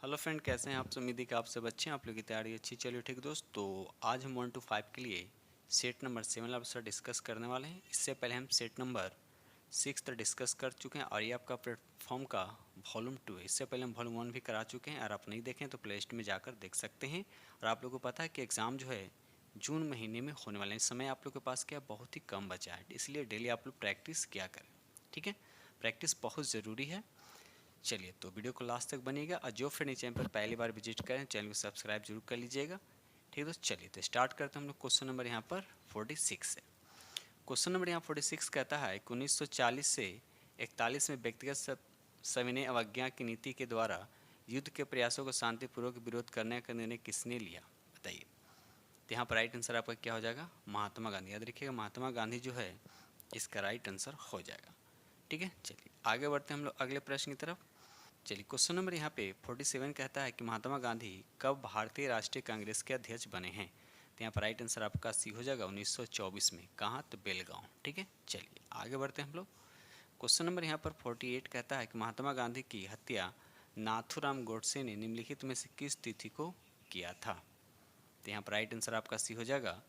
Hello friend, कैसे हैं आप सब। उम्मीद है कि आप सब अच्छे हैं, आप लोग की तैयारी अच्छी चलिए। ठीक दोस्त, तो आज हम 1 to 5 के लिए सेट नंबर 7 आपके साथ डिस्कस करने वाले हैं। इससे पहले हम सेट नंबर 6 तक डिस्कस कर चुके हैं और ये आपका प्लेटफॉर्म का वॉल्यूम 2 है। इससे पहले हम वॉल्यूम 1 भी करा चुके हैं। और आप नहीं देखें तो प्ले लिस्ट में जाकर देख सकते हैं। और आप लोगों को पता है कि एग्ज़ाम जो है जून महीने में होने वाले हैं। इस समय आप लोग के पास क्या बहुत ही कम बचा है, इसलिए डेली आप लोग प्रैक्टिस किया करें। ठीक है, प्रैक्टिस बहुत ज़रूरी है। चलिए, तो वीडियो को लास्ट तक बनिएगा और जो फ्रेंड चैनल पर पहली बार विजिट करें चैनल को सब्सक्राइब जरूर कर लीजिएगा। ठीक है दोस्त, चलिए तो स्टार्ट करते हैं हम लोग। क्वेश्चन नंबर यहाँ पर 46 है। क्वेश्चन नंबर यहाँ 46 कहता है कि 1940 से 41 में व्यक्तिगत सविनय अवज्ञा की नीति के द्वारा युद्ध के प्रयासों को शांतिपूर्वक विरोध करने का निर्णय किसने लिया, बताइए। तो यहाँ पर राइट आंसर आपका क्या हो जाएगा, महात्मा गांधी। याद रखिएगा, महात्मा गांधी जो है इसका राइट आंसर हो जाएगा। ठीक है, चलिए आगे बढ़ते हैं हम लोग अगले प्रश्न की तरफ। चलिए, क्वेश्चन नंबर यहाँ पे 47 कहता है कि महात्मा गांधी कब भारतीय राष्ट्रीय कांग्रेस के अध्यक्ष बने हैं। तो यहाँ पर राइट आंसर आपका सी हो जाएगा 1924 में। कहाँ, तो बेलगांव। ठीक है, चलिए आगे बढ़ते हैं हम लोग। क्वेश्चन नंबर यहाँ पर 48 कहता है कि महात्मा गांधी की हत्या नाथूराम गोडसे ने निम्नलिखित में से किस तिथि को किया था। तो यहाँ पर राइट आंसर आपका सी हो जाएगा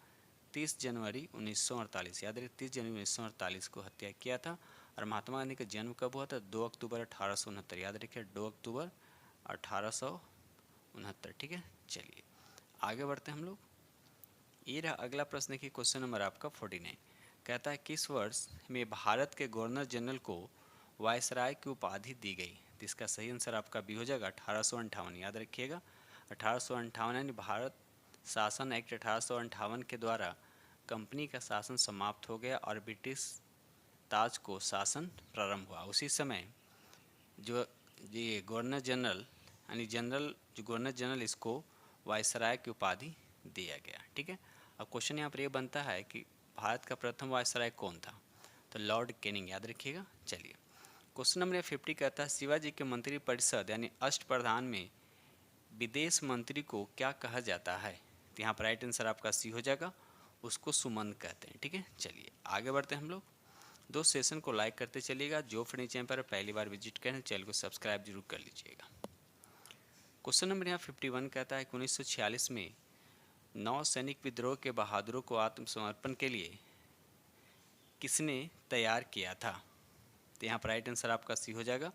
30 जनवरी 1948। याद रखिए, 30 जनवरी 1948 को हत्या किया था। और महात्मा गांधी का जन्म कब हुआ था, 2 अक्टूबर 1869। याद रखिए, 2 अक्टूबर 1869। ठीक है, चलिए आगे बढ़ते हैं हम लोग। ये रहा अगला प्रश्न की क्वेश्चन नंबर आपका 49 कहता है किस वर्ष में भारत के गवर्नर जनरल को वायसराय की उपाधि दी गई। तो इसका सही आंसर आपका भी हो जाएगा 1858। याद रखिएगा, 1858 यानी भारत शासन एक्ट 1858 के द्वारा कंपनी का शासन समाप्त हो गया और ब्रिटिश ताज को शासन प्रारंभ हुआ। उसी समय जो ये गवर्नर जनरल यानी जनरल जो गवर्नर जनरल इसको वायसराय की उपाधि दिया गया। ठीक है, अब क्वेश्चन यहाँ पर ये बनता है कि भारत का प्रथम वायसराय कौन था। तो लॉर्ड कैनिंग। याद रखिएगा। चलिए, क्वेश्चन नंबर 50 कहता है शिवाजी के मंत्रिपरिषद यानी अष्टप्रधान में विदेश मंत्री को क्या कहा जाता है। तो यहाँ पर राइट आंसर आपका सी हो जाएगा, उसको सुमंत कहते हैं। ठीक है, चलिए आगे बढ़ते हैं हम लोग। दो सेशन को लाइक करते चलिएगा। जो फ्रेंड चैनल पर पहली बार विजिट करें चैनल को सब्सक्राइब जरूर कर लीजिएगा। क्वेश्चन नंबर यहाँ 51 कहता है कि 1946 में 9 सैनिक विद्रोह के बहादुरों को आत्मसमर्पण के लिए किसने तैयार किया था। तो यहाँ पर राइट आंसर आपका सी हो जाएगा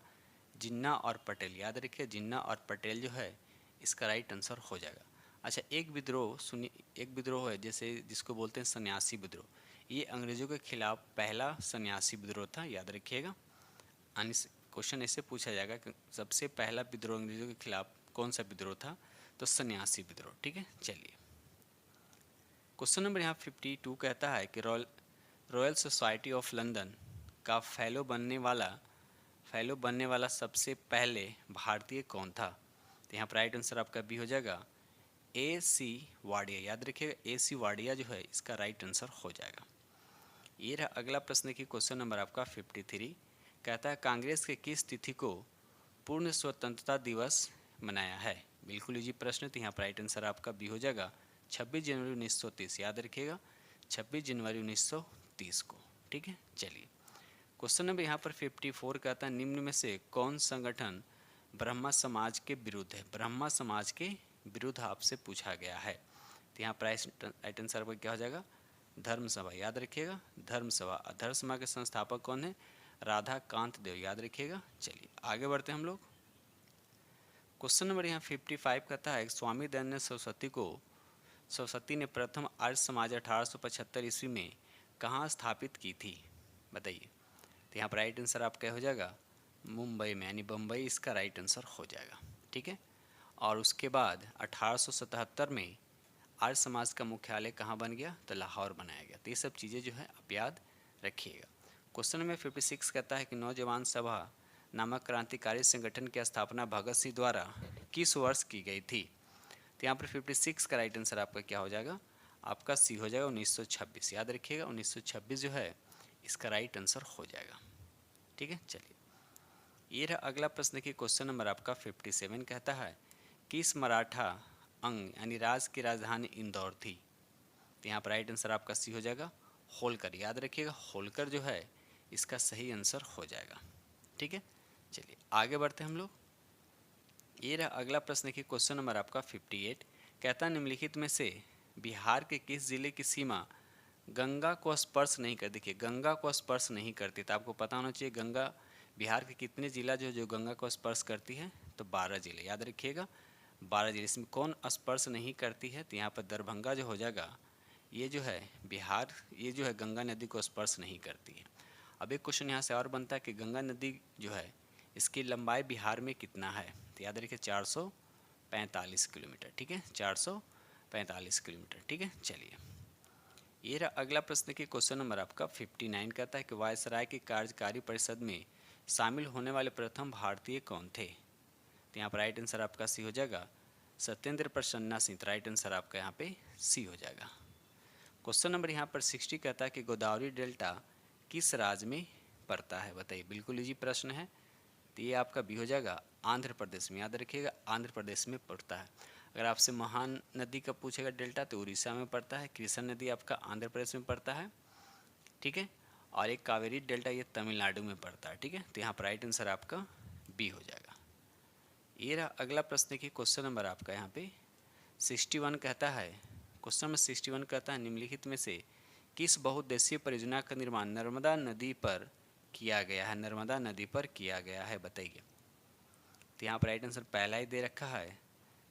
जिन्ना और पटेल। याद रखिए, जिन्ना और पटेल जो है इसका राइट आंसर हो जाएगा। अच्छा, एक विद्रोह सुनिए, एक विद्रोह है जैसे जिसको बोलते हैं सन्यासी विद्रोह। ये अंग्रेजों के खिलाफ पहला सन्यासी विद्रोह था। याद रखिएगा, क्वेश्चन ऐसे पूछा जाएगा कि सबसे पहला विद्रोह अंग्रेजों के खिलाफ कौन सा विद्रोह था, तो सन्यासी विद्रोह। ठीक है, चलिए क्वेश्चन नंबर यहाँ 52 कहता है कि रॉयल सोसाइटी ऑफ लंदन का फेलो बनने वाला सबसे पहले भारतीय कौन था। तो यहाँ पर राइट आंसर आपका बी हो जाएगा AC वाडिया। याद रखिएगा, AC वाडिया जो है इसका राइट आंसर हो जाएगा। ये रहा अगला प्रश्न की क्वेश्चन नंबर आपका 53 कहता है कांग्रेस के किस तिथि को पूर्ण स्वतंत्रता दिवस मनाया है। बिल्कुल इजी प्रश्न। तो यहाँ पर राइट आंसर आपका बी हो जाएगा 26 जनवरी 1930। याद रखिएगा, 26 जनवरी 1930 को। ठीक है, चलिए क्वेश्चन नंबर यहाँ पर 54 कहता है निम्न में से कौन संगठन ब्रह्मा समाज के विरुद्ध है। ब्रह्मा समाज के विरुद्ध आपसे पूछा गया है। तो यहाँ पर राइट आंसर आपका क्या हो जाएगा, धर्म सभा। याद रखिएगा, धर्म सभा। धर्म सभा के संस्थापक कौन है, राधा कांत देव। याद रखिएगा। चलिए आगे बढ़ते हैं हम लोग। क्वेश्चन नंबर यहाँ 55 कहता है स्वामी दयानंद सरस्वती ने प्रथम आर्य समाज 1875 ईस्वी में कहाँ स्थापित की थी, बताइए। तो यहाँ पर राइट आंसर आपका हो जाएगा मुंबई में, यानी बम्बई इसका राइट आंसर हो जाएगा। ठीक है, और उसके बाद 1877 में आर्य समाज का मुख्यालय कहाँ बन गया, तो लाहौर बनाया गया। तो ये सब चीज़ें जो है आप याद रखिएगा। क्वेश्चन नंबर 56 कहता है कि नौजवान सभा नामक क्रांतिकारी संगठन की स्थापना भगत सिंह द्वारा किस वर्ष की गई थी। तो यहाँ पर 56 का राइट आंसर आपका क्या हो जाएगा, आपका सी हो जाएगा 1926। याद रखिएगा, 1926 जो है इसका राइट आंसर हो जाएगा। ठीक है, चलिए ये रहा अगला प्रश्न की क्वेश्चन नंबर आपका 57 कहता है किस मराठा अंग यानी राज की राजधानी इंदौर थी। तो यहाँ पर राइट आंसर आपका सी हो जाएगा होलकर। याद रखिएगा, होलकर जो है इसका सही आंसर हो जाएगा। ठीक है, चलिए आगे बढ़ते हैं हम लोग। ये रहा अगला प्रश्न देखिए, क्वेश्चन नंबर आपका 58। कहता है निम्नलिखित में से बिहार के किस जिले की सीमा गंगा को स्पर्श नहीं कर, देखिए गंगा को स्पर्श नहीं करती, तो आपको पता होना चाहिए गंगा बिहार के कितने जिला जो गंगा को स्पर्श करती है, तो 12 जिले, याद रखिएगा 12 जिले। इसमें कौन स्पर्श नहीं करती है, तो यहाँ पर दरभंगा जो हो जाएगा, ये जो है बिहार, ये जो है गंगा नदी को स्पर्श नहीं करती है। अब एक क्वेश्चन यहाँ से और बनता है कि गंगा नदी जो है इसकी लंबाई बिहार में कितना है, तो याद रखिए 445 किलोमीटर, ठीक है 445 किलोमीटर, ठीक है। चलिए ये रहा अगला प्रश्न की क्वेश्चन नंबर आपका 59। कहता है कि वायसराय की कार्यकारी परिषद में शामिल होने वाले प्रथम भारतीय कौन थे, तो यहाँ पर राइट आंसर आपका सी हो जाएगा सत्येंद्र प्रसन्ना सिंह, राइट आंसर आपका यहाँ पे सी हो जाएगा। क्वेश्चन नंबर यहाँ पर 60 कहता है कि गोदावरी डेल्टा किस राज्य में पड़ता है, बताइए, बिल्कुल इजी प्रश्न है, तो ये आपका भी हो जाएगा आंध्र प्रदेश में, याद रखिएगा आंध्र प्रदेश में पड़ता है। अगर आपसे महान नदी का पूछेगा डेल्टा तो उड़ीसा में पड़ता है, कृष्ण नदी आपका आंध्र प्रदेश में पड़ता है, ठीक है, और एक कावेरी डेल्टा ये तमिलनाडु में पड़ता है, ठीक है, तो यहाँ पर राइट आंसर आपका बी हो जाएगा। ये रहा अगला प्रश्न की क्वेश्चन नंबर आपका यहाँ पे 61 कहता है, क्वेश्चन नंबर 61 कहता है निम्नलिखित में से किस बहुउद्देशीय परियोजना का निर्माण नर्मदा नदी पर किया गया है, नर्मदा नदी पर किया गया है, बताइए। तो यहाँ पर राइट आंसर पहला ही दे रखा है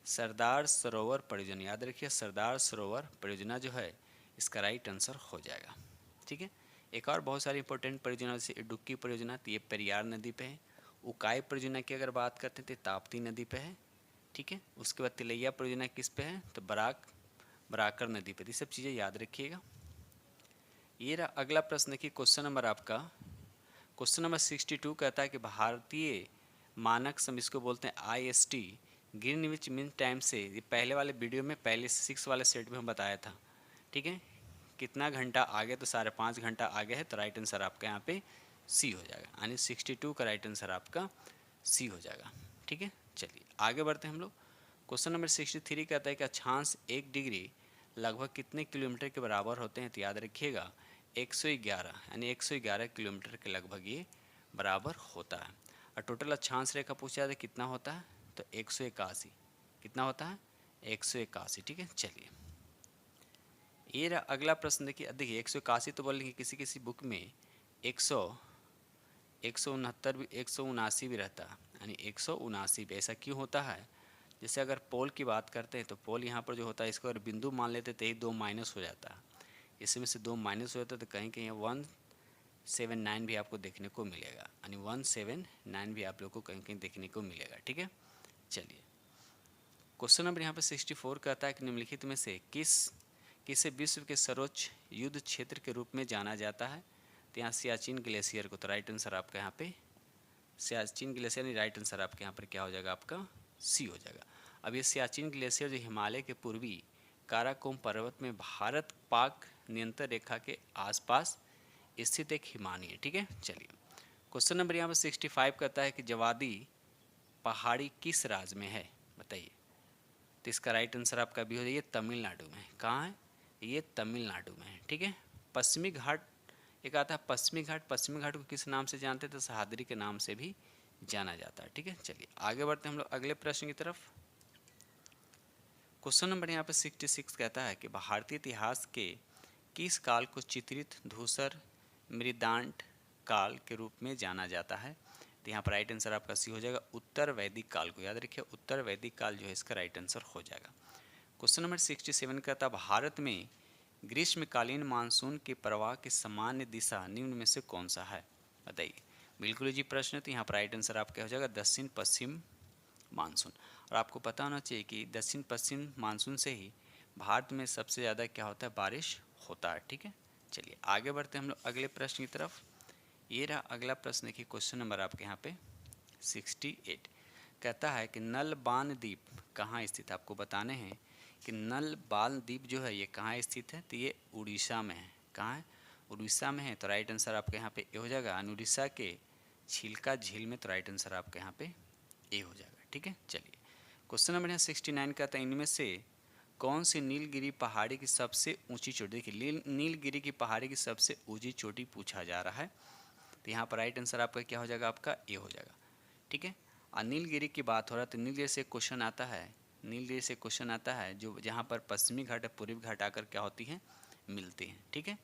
सरदार सरोवर परियोजना, याद रखिए सरदार सरोवर परियोजना जो है इसका राइट आंसर हो जाएगा, ठीक है। एक और बहुत सारी इंपॉर्टेंट परियोजना जैसे इडुक्की परियोजना, तो ये पेरियार नदी पे है। उकाई परियोजना की अगर बात करते हैं तो ताप्ती नदी पे है, ठीक है। उसके बाद तिलैया परियोजना किस पे है, तो बराकर नदी पे, ये सब चीज़ें याद रखिएगा। ये रहा अगला प्रश्न की क्वेश्चन नंबर आपका क्वेश्चन नंबर 62 कहता है कि भारतीय मानक समय, इसको बोलते हैं IST, ग्रीनविच मीन टाइम से, ये पहले वाले वीडियो में पहले 6 वाले सेट में हम बताया था, ठीक है, कितना घंटा आगे, तो 5.5 घंटा आगे है, तो राइट आंसर आपका यहाँ पे सी हो जाएगा, यानी 62 का राइट आंसर आपका सी हो जाएगा, ठीक है। चलिए आगे बढ़ते हैं हम लोग। क्वेश्चन नंबर 63 कहता है कि अक्षांश 1 डिग्री लगभग कितने किलोमीटर के बराबर होते हैं, तो याद रखिएगा 111, यानी 111 किलोमीटर के लगभग ये बराबर होता है। और टोटल अक्षांश रेखा पूछा जाता है कितना होता है, तो 181, कितना होता है 181, ठीक है। चलिए ये रहा अगला प्रश्न देखिए, 181 तो बोलेंगे किसी किसी बुक में 169 भी 179 भी रहता है, यानी 179 भी, ऐसा क्यों होता है, जैसे अगर पोल की बात करते हैं तो पोल यहाँ पर जो होता है इसको अगर बिंदु मान लेते तो ही 2 माइनस हो जाता है, इसमें से 2 माइनस हो जाता है, तो कहीं कहीं 179 भी आपको देखने को मिलेगा, यानी 179 भी आप लोग को कहीं कहीं देखने को मिलेगा, ठीक है। चलिए क्वेश्चन नंबर यहाँ पे 64 कहता है कि निम्नलिखित में से किसे विश्व के सर्वोच्च युद्ध क्षेत्र के रूप में जाना जाता है, तो यहाँ सियाचिन ग्लेशियर को, तो राइट आंसर आपका यहाँ पे सियाचिन ग्लेशियर, यानी राइट आंसर आपके यहाँ पर क्या हो जाएगा, आपका सी हो जाएगा। अब ये सियाचिन ग्लेशियर जो हिमालय के पूर्वी काराकोरम पर्वत में भारत पाक नियंत्रण रेखा के आसपास स्थित एक हिमानी है, ठीक है। चलिए क्वेश्चन नंबर यहाँ पर 65 कहता है कि जवादी पहाड़ी किस राज्य में है, बताइए। तो इसका राइट आंसर आपका भी हो जाइए तमिलनाडु में, कहाँ है, ये तमिलनाडु में है, ठीक है। पश्चिमी घाट एक आता है पश्चिमी घाट, पश्चिमी घाट को किस नाम से जानते हैं, तो सह्याद्री के नाम से भी जाना जाता है, ठीक है। चलिए आगे बढ़ते हैं हम लोग अगले प्रश्न की तरफ। क्वेश्चन नंबर यहाँ पे 66 कहता है कि भारतीय इतिहास के किस काल को चित्रित धूसर मृदांड काल के रूप में जाना जाता है, तो यहाँ पर राइट आंसर आपका सी हो जाएगा उत्तर वैदिक काल को, याद रखिए उत्तर वैदिक काल जो है इसका राइट आंसर हो जाएगा। क्वेश्चन नंबर 67 कहता है भारत में ग्रीष्मकालीन मानसून के प्रवाह की सामान्य दिशा निम्न में से कौन सा है, बताइए। बिल्कुल जी प्रश्न, तो यहाँ पर राइट आंसर आपका हो जाएगा दक्षिण पश्चिम मानसून। और आपको पता होना चाहिए कि दक्षिण पश्चिम मानसून से ही भारत में सबसे ज़्यादा क्या होता है, बारिश होता है, ठीक है। चलिए आगे बढ़ते हैं हम लोग अगले प्रश्न की तरफ। ये रहा अगला प्रश्न की क्वेश्चन नंबर आपके यहाँ पे 68 कहता है कि नलबान द्वीप कहाँ स्थित है, आपको बताने हैं कि नलबान द्वीप जो है ये कहाँ स्थित है, तो ये उड़ीसा में है, कहाँ है, उड़ीसा में है, तो राइट आंसर आपके यहाँ पे ए हो जाएगा, उड़ीसा के छिलका झील में, तो राइट आंसर आपके यहाँ पे ए हो जाएगा, ठीक है। चलिए क्वेश्चन नंबर यहाँ 69 कहता है इनमें से कौन सी नीलगिरी पहाड़ी की सबसे ऊंची चोटी, देखिए नीलगिरी की पहाड़ी की सबसे ऊंची चोटी पूछा जा रहा है, तो यहाँ पर राइट आंसर आपका क्या हो जाएगा, आपका ए हो जाएगा, ठीक है। और नीलगिरी की बात हो रहा है तो नीलगिरी से क्वेश्चन आता है, नीलगिरी से क्वेश्चन आता है जो जहाँ पर पश्चिमी घाट और पूर्वी घाट आकर क्या होती हैं, मिलती हैं। ठीक है,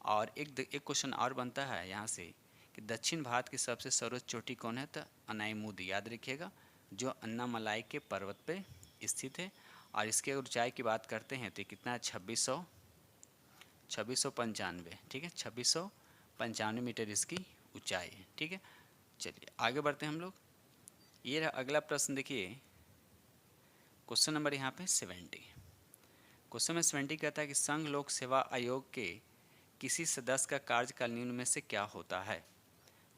और एक क्वेश्चन और बनता है यहाँ से कि दक्षिण भारत की सबसे सर्वोच्च चोटी कौन है, तो अनाईमुदी, याद रखिएगा, जो अन्नामलाई के पर्वत पे स्थित है। और इसके अगर ऊंचाई की बात करते हैं तो कितना है, 2695। ठीक है, 2695 मीटर इसकी ऊंचाई है। ठीक है, चलिए आगे बढ़ते हैं हम लोग। ये रहा अगला प्रश्न, देखिए क्वेश्चन नंबर यहाँ पे 70। क्वेश्चन में 70 कहता है कि संघ लोक सेवा आयोग के किसी सदस्य का कार्यकाल निम्न में से क्या होता है।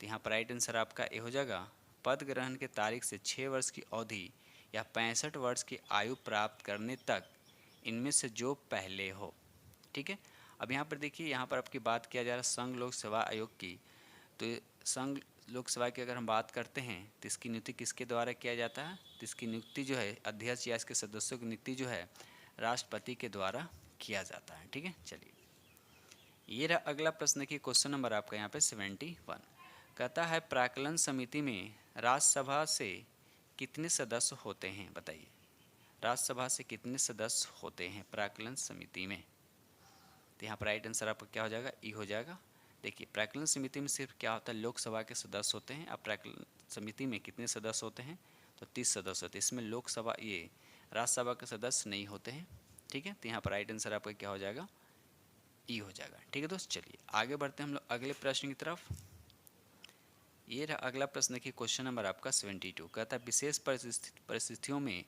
तो यहाँ पर राइट आंसर आपका ए हो जाएगा, पद ग्रहण के तारीख से 6 वर्ष की अवधि या 65 वर्ष की आयु प्राप्त करने तक इनमें से जो पहले हो। ठीक है, अब यहाँ पर देखिए, यहाँ पर आपकी बात किया जा रहा है संघ लोक सेवा आयोग की। तो संघ लोक सेवा की अगर हम बात करते हैं तो इसकी नियुक्ति किसके द्वारा किया जाता है, तो इसकी नियुक्ति जो है अध्यक्ष या इसके सदस्यों की नियुक्ति जो है राष्ट्रपति के द्वारा किया जाता है। ठीक है, चलिए ये रहा अगला प्रश्न की क्वेश्चन नंबर आपका यहाँ पे 71 कहता है प्राक्कलन समिति में राज्यसभा से कितने सदस्य होते हैं, बताइए। राज्यसभा से कितने सदस्य होते हैं प्राक्कलन समिति में। तो यहाँ पर राइट आंसर आपका क्या हो जाएगा, ई हो जाएगा। देखिए प्राक्कलन समिति में सिर्फ क्या होता है, लोकसभा के सदस्य होते हैं। अब प्राक्कलन समिति में कितने सदस्य होते हैं, तो 30 सदस्य होते हैं। इसमें लोकसभा ये राज्यसभा के सदस्य नहीं होते हैं। ठीक है, तो यहाँ पर राइट आंसर आपका क्या हो जाएगा, ई हो जाएगा। ठीक है दोस्त, चलिए आगे बढ़ते हैं हम लोग अगले प्रश्न की तरफ। ये रहा अगला प्रश्न की क्वेश्चन नंबर आपका 72 कहता है विशेष परिस्थितियों में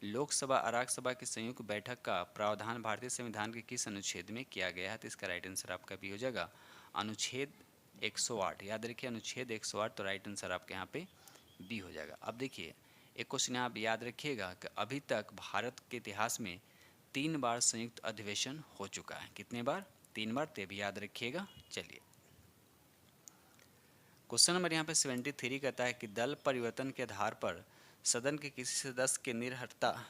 लोकसभा और राज्यसभा की संयुक्त बैठक का प्रावधान भारतीय संविधान के किस अनुच्छेद में किया गया है। तो इसका राइट आंसर आपका भी हो जाएगा अनुच्छेद 108। याद रखिए अनुच्छेद 108, तो राइट आंसर आपके यहाँ पे बी हो जाएगा। अब देखिए एक क्वेश्चन आप याद रखिएगा कि अभी तक भारत के इतिहास में 3 बार संयुक्त अधिवेशन हो चुका है। कितने बार, 3 बार, तो भी याद रखिएगा। चलिए क्वेश्चन नंबर यहाँ पे 73 कहता है कि दल परिवर्तन के आधार पर सदन के किसी सदस्य के निर्हरता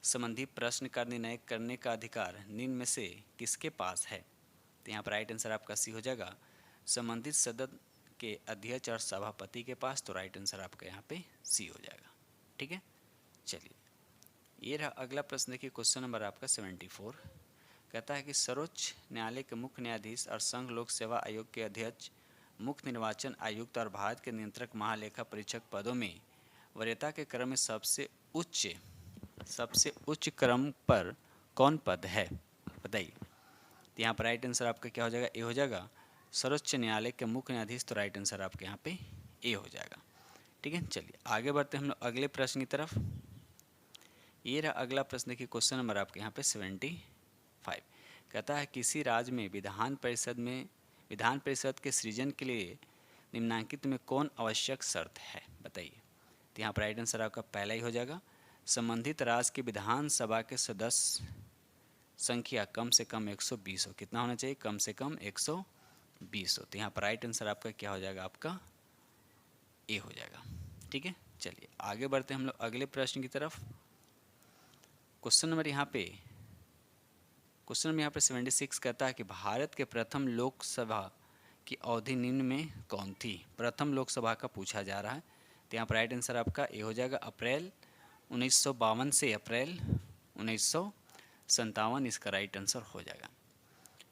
संबंधी प्रश्न का निर्णय करने का अधिकार निम्न में से किसके पास है। तो यहाँ पर राइट आंसर आपका सी हो जाएगा, संबंधित सदन के अध्यक्ष और सभापति के पास। तो राइट आंसर आपका यहाँ पे सी हो जाएगा। ठीक है, चलिए ये रहा अगला प्रश्न देखिए क्वेश्चन नंबर आपका 74 कहता है कि सर्वोच्च न्यायालय के मुख्य न्यायाधीश और संघ लोक सेवा आयोग के अध्यक्ष, मुख्य निर्वाचन आयुक्त और भारत के नियंत्रक महालेखा परीक्षक पदों में वरीयता के क्रम में सबसे उच्च क्रम पर कौन पद है, बताइए। तो यहाँ पर राइट आंसर आपका क्या हो जाएगा, ए हो जाएगा, सर्वोच्च न्यायालय के मुख्य न्यायाधीश। तो राइट आंसर आपके यहाँ पे ए हो जाएगा। ठीक है, चलिए आगे बढ़ते हैं हम लोग अगले प्रश्न की तरफ। ये रहा अगला प्रश्न की क्वेश्चन नंबर आपके यहाँ पे 75 कहता है किसी राज्य में विधान परिषद के सृजन के लिए निम्नांकित में कौन आवश्यक शर्त है, बताइए। तो यहाँ पर राइट आंसर आपका पहला ही हो जाएगा, संबंधित राज्य की विधानसभा के सदस्य संख्या कम से कम 120 हो। कितना होना चाहिए, कम से कम 120 हो। तो यहाँ पर राइट आंसर आपका क्या हो जाएगा, आपका ए हो जाएगा। ठीक है, चलिए आगे बढ़ते हैं हम लोग अगले प्रश्न की तरफ। क्वेश्चन नंबर यहाँ पे 76 कहता है कि भारत के प्रथम लोकसभा की अवधि निम्न में कौन थी। प्रथम लोकसभा का पूछा जा रहा है। तो यहाँ पर राइट आंसर आपका ए हो जाएगा, अप्रैल 1952 से अप्रैल 1957 इसका राइट आंसर हो जाएगा।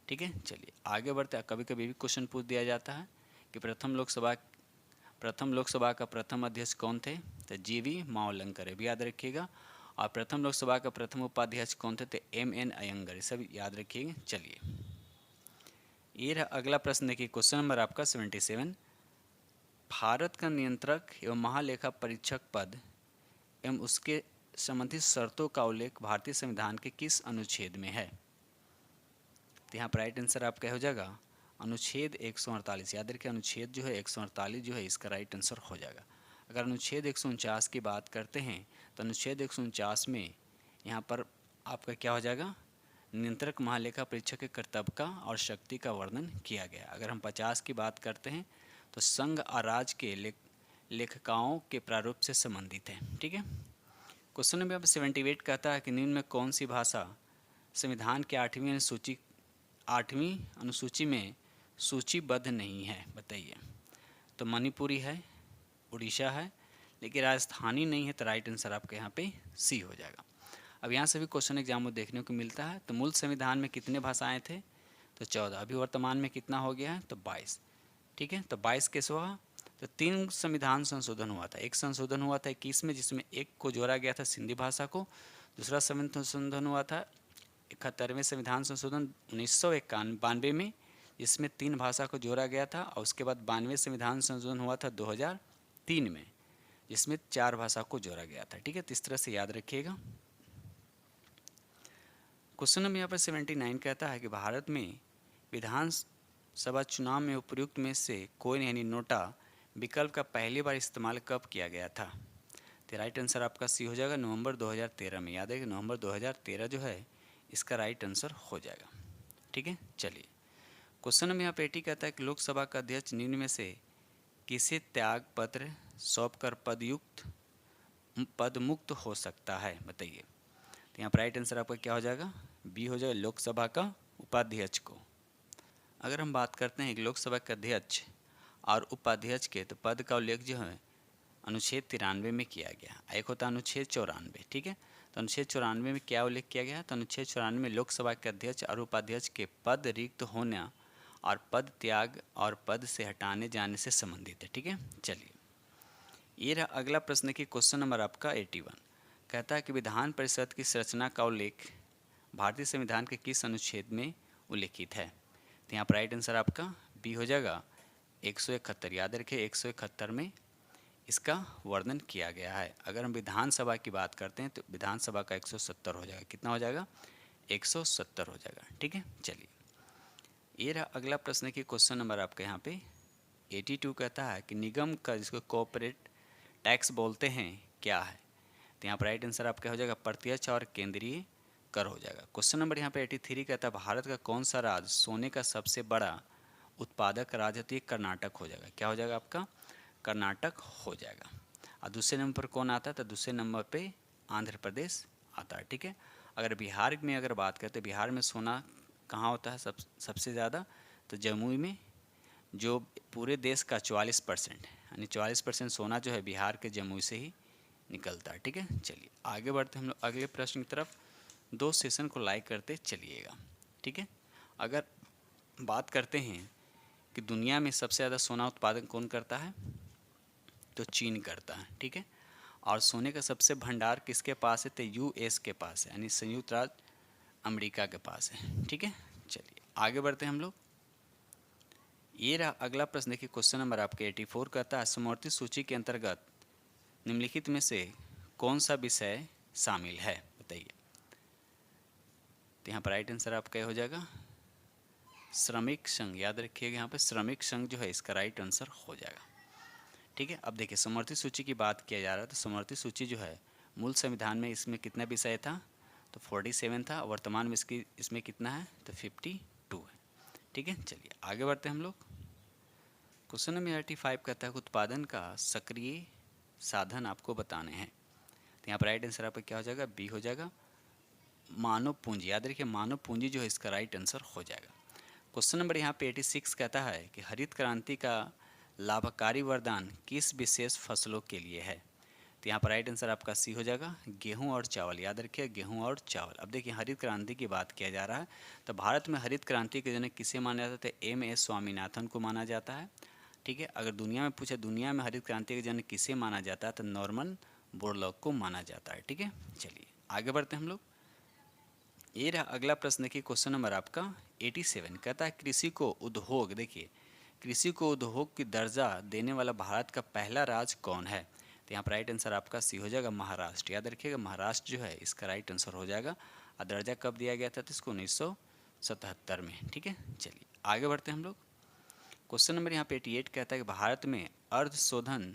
ठीक है, चलिए आगे बढ़ते हैं। कभी कभी भी क्वेश्चन पूछ दिया जाता है कि प्रथम लोकसभा का प्रथम अध्यक्ष कौन थे, तो जीवी मावलंकर, भी याद रखिएगा। और प्रथम लोकसभा का प्रथम उपाध्यक्ष कौन थे, तो MN अयंगर, सब याद रखिएगा। चलिए ये रहा अगला प्रश्न देखिए क्वेश्चन नंबर आपका 77 भारत का नियंत्रक एवं महालेखा परीक्षक पद एवं उसके संबंधित शर्तों का उल्लेख भारतीय संविधान के किस अनुच्छेद में है। तो यहाँ पर राइट आंसर आपका हो जाएगा अनुच्छेद 148। याद रखिए अनुच्छेद जो है 148 जो है इसका राइट आंसर हो जाएगा। अगर अनुच्छेद 149 की बात करते हैं तो अनुच्छेद 149 में यहाँ पर आपका क्या हो जाएगा, नियंत्रक महालेखा परीक्षक के कर्तव्य का और शक्ति का वर्णन किया गया। अगर हम 50 की बात करते हैं तो संघ और राज्य के लेखकाओं के प्रारूप से संबंधित है। ठीक है, क्वेश्चन नंबर 78 कहता है कि निम्न में कौन सी भाषा संविधान के 8वीं अनुसूची में सूचीबद्ध नहीं है, बताइए। तो मणिपुरी है, उड़ीसा है, लेकिन राजस्थानी नहीं है, तो राइट आंसर आपका यहाँ पे सी हो जाएगा। अब यहाँ से भी क्वेश्चन एग्जाम में देखने को मिलता है। तो मूल संविधान में कितने भाषाएं थे? तो 14। अभी वर्तमान में कितना हो गया है? तो 22। ठीक है, तो 22 कैसे हुआ? तो 3 संविधान संशोधन हुआ था। एक संशोधन हुआ था 21 में, जिसमें एक को जोड़ा गया था सिंधी भाषा को। दूसरा संशोधन हुआ था 71वें संविधान संशोधन 1992 में, जिसमें 3 भाषा को जोड़ा गया था। और उसके बाद 92वें संविधान संशोधन हुआ था 2003 में, जिसमें 4 भाषा को जोड़ा गया था। ठीक है, तो इस तरह से याद रखिएगा। क्वेश्चन नंबर यहाँ पर 79 कहता है कि भारत में विधानसभा चुनाव में उपर्युक्त में से कोई नहीं, यानी नोटा विकल्प का पहली बार इस्तेमाल कब किया गया था? तो राइट आंसर आपका सी हो जाएगा, नवंबर 2013 में। याद है कि नवंबर 2013 जो है इसका राइट आंसर हो जाएगा। ठीक है, चलिए क्वेश्चन नंबर यहाँ पे 80 कहता है कि लोकसभा का अध्यक्ष निम्न में से किसे त्याग पत्र सौंपकर पद मुक्त हो सकता है? बताइए। तो यहाँ पर राइट आंसर आपका क्या हो जाएगा? बी हो जाएगा, लोकसभा का उपाध्यक्ष को। अगर हम बात करते हैं लोकसभा के अध्यक्ष और उपाध्यक्ष के, तो पद का उल्लेख जो है अनुच्छेद 93 में किया गया। एक होता है अनुच्छेद 94। ठीक है, तो अनुच्छेद 94 में क्या उल्लेख किया गया? तो अनुच्छेद 94 में लोकसभा के अध्यक्ष और उपाध्यक्ष के पद रिक्त होना और पद त्याग और पद से हटाने जाने से संबंधित है। ठीक है, चलिए ये रहा अगला प्रश्न की क्वेश्चन नंबर आपका 81। कहता है कि विधान परिषद की संरचना का उल्लेख भारतीय संविधान के किस अनुच्छेद में उल्लेखित है? तो यहाँ पर राइट आंसर आपका बी हो जाएगा, 171। याद रखिए 171 में इसका वर्णन किया गया है। अगर हम विधानसभा की बात करते हैं तो विधानसभा का 170 हो जाएगा। कितना हो जाएगा? 170 हो जाएगा। ठीक है, चलिए ये रहा अगला प्रश्न की क्वेश्चन नंबर आपका यहाँ पे 82। कहता है कि निगम का, जिसको कॉर्पोरेट टैक्स बोलते हैं, क्या है? तो यहाँ पर राइट आंसर आपका हो जाएगा प्रत्यक्ष और केंद्रीय कर हो जाएगा। क्वेश्चन नंबर यहाँ पे 83 कहता है भारत का कौन सा राज्य सोने का सबसे बड़ा उत्पादक राज्य? तो ये कर्नाटक हो जाएगा। क्या हो जाएगा आपका? कर्नाटक हो जाएगा। और दूसरे नंबर पर कौन आता है? तो दूसरे नंबर पे आंध्र प्रदेश आता है। ठीक है, अगर बिहार में अगर बात करते हैं, बिहार में सोना कहाँ होता है सबसे ज़्यादा? तो जमुई में, जो पूरे देश का 44%, यानी 44% सोना जो है बिहार के जमुई से ही निकलता है। ठीक है, चलिए आगे बढ़ते हम लोग अगले प्रश्न की तरफ। 2 सेशन को लाइक करते चलिएगा। ठीक है, अगर बात करते हैं कि दुनिया में सबसे ज़्यादा सोना उत्पादन कौन करता है? तो चीन करता है। ठीक है, और सोने का सबसे भंडार किसके पास है? तो यूएस के पास है, यानी संयुक्त राज्य अमेरिका के पास है। ठीक है, चलिए आगे बढ़ते हैं हम लोग। ये रहा अगला प्रश्न देखिए, क्वेश्चन नंबर आपके 84 कहता है समवर्ती सूची के अंतर्गत निम्नलिखित में से कौन सा विषय शामिल है? बताइए। तो यहाँ पर राइट आंसर आपका हो जाएगा श्रमिक संघ। याद रखिएगा यहाँ पे श्रमिक संघ जो है इसका राइट आंसर हो जाएगा। ठीक है, अब देखिए समवर्ती सूची की बात किया जा रहा है। तो समवर्ती सूची जो है मूल संविधान में इसमें कितना विषय था? तो 47 था। वर्तमान में इसमें कितना है? तो 52 है। ठीक है, चलिए आगे बढ़ते हैं हम लोग। क्वेश्चन नंबर 85 कहता है कि उत्पादन का सक्रिय साधन आपको बताने हैं। तो यहाँ पर राइट आंसर आपका क्या हो जाएगा? बी हो जाएगा, मानव पूंजी। याद रखिए मानव पूंजी जो है इसका राइट आंसर हो जाएगा। क्वेश्चन नंबर यहाँ पे 86 कहता है कि हरित क्रांति का लाभकारी वरदान किस विशेष फसलों के लिए है? तो यहाँ पर राइट आंसर आपका सी हो जाएगा, गेहूं और चावल। याद रखिए गेहूं और चावल। अब देखिए हरित क्रांति की बात किया जा रहा है, तो भारत में हरित क्रांति के जनक किसे माना जाता है? एम.एस. स्वामीनाथन को माना जाता है। ठीक है, अगर दुनिया में पूछे दुनिया में हरित क्रांति के जनक किसे माना जाता है, तो नॉर्मन बोरलॉग को माना जाता है। ठीक है, चलिए आगे बढ़ते हैं हम लोग। ये रहा अगला प्रश्न की क्वेश्चन नंबर आपका 87 कहता है कृषि को उद्योग, देखिए कृषि को उद्योग की दर्जा देने वाला भारत का पहला राज्य कौन है? तो यहाँ पर राइट आंसर आपका सी हो जाएगा, महाराष्ट्र। याद रखिएगा महाराष्ट्र जो है इसका राइट आंसर हो जाएगा। और दर्जा कब दिया गया था? तो इसको 1977 में। ठीक है, चलिए आगे बढ़ते हैं हम लोग। क्वेश्चन नंबर यहाँ पे 88 कहता है कि भारत में अर्ध शोधन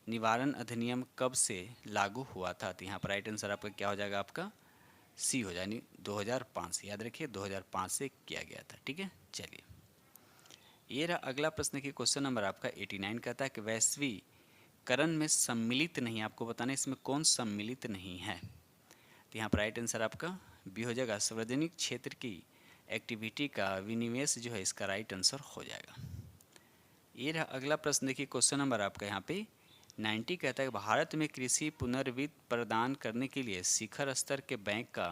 निवारण अधिनियम कब से लागू हुआ था? तो यहाँ पर राइट आंसर आपका क्या हो जाएगा? आपका सी हो जाए, 2005 से। याद रखिए 2005 से किया गया था। ठीक है, चलिए ये रहा अगला प्रश्न की क्वेश्चन नंबर आपका 89 कहता है कि वैश्वीकरण में सम्मिलित नहीं, आपको बताना इसमें कौन सम्मिलित नहीं है? तो यहाँ पर राइट आंसर आपका बी हो जाएगा, सार्वजनिक क्षेत्र की एक्टिविटी का विनिवेश जो है इसका राइट आंसर हो जाएगा। ये रहा अगला प्रश्न देखिए, क्वेश्चन नंबर आपका यहाँ पे 90 कहता है कि भारत में कृषि पुनर्वित्त प्रदान करने के लिए शिखर स्तर के बैंक का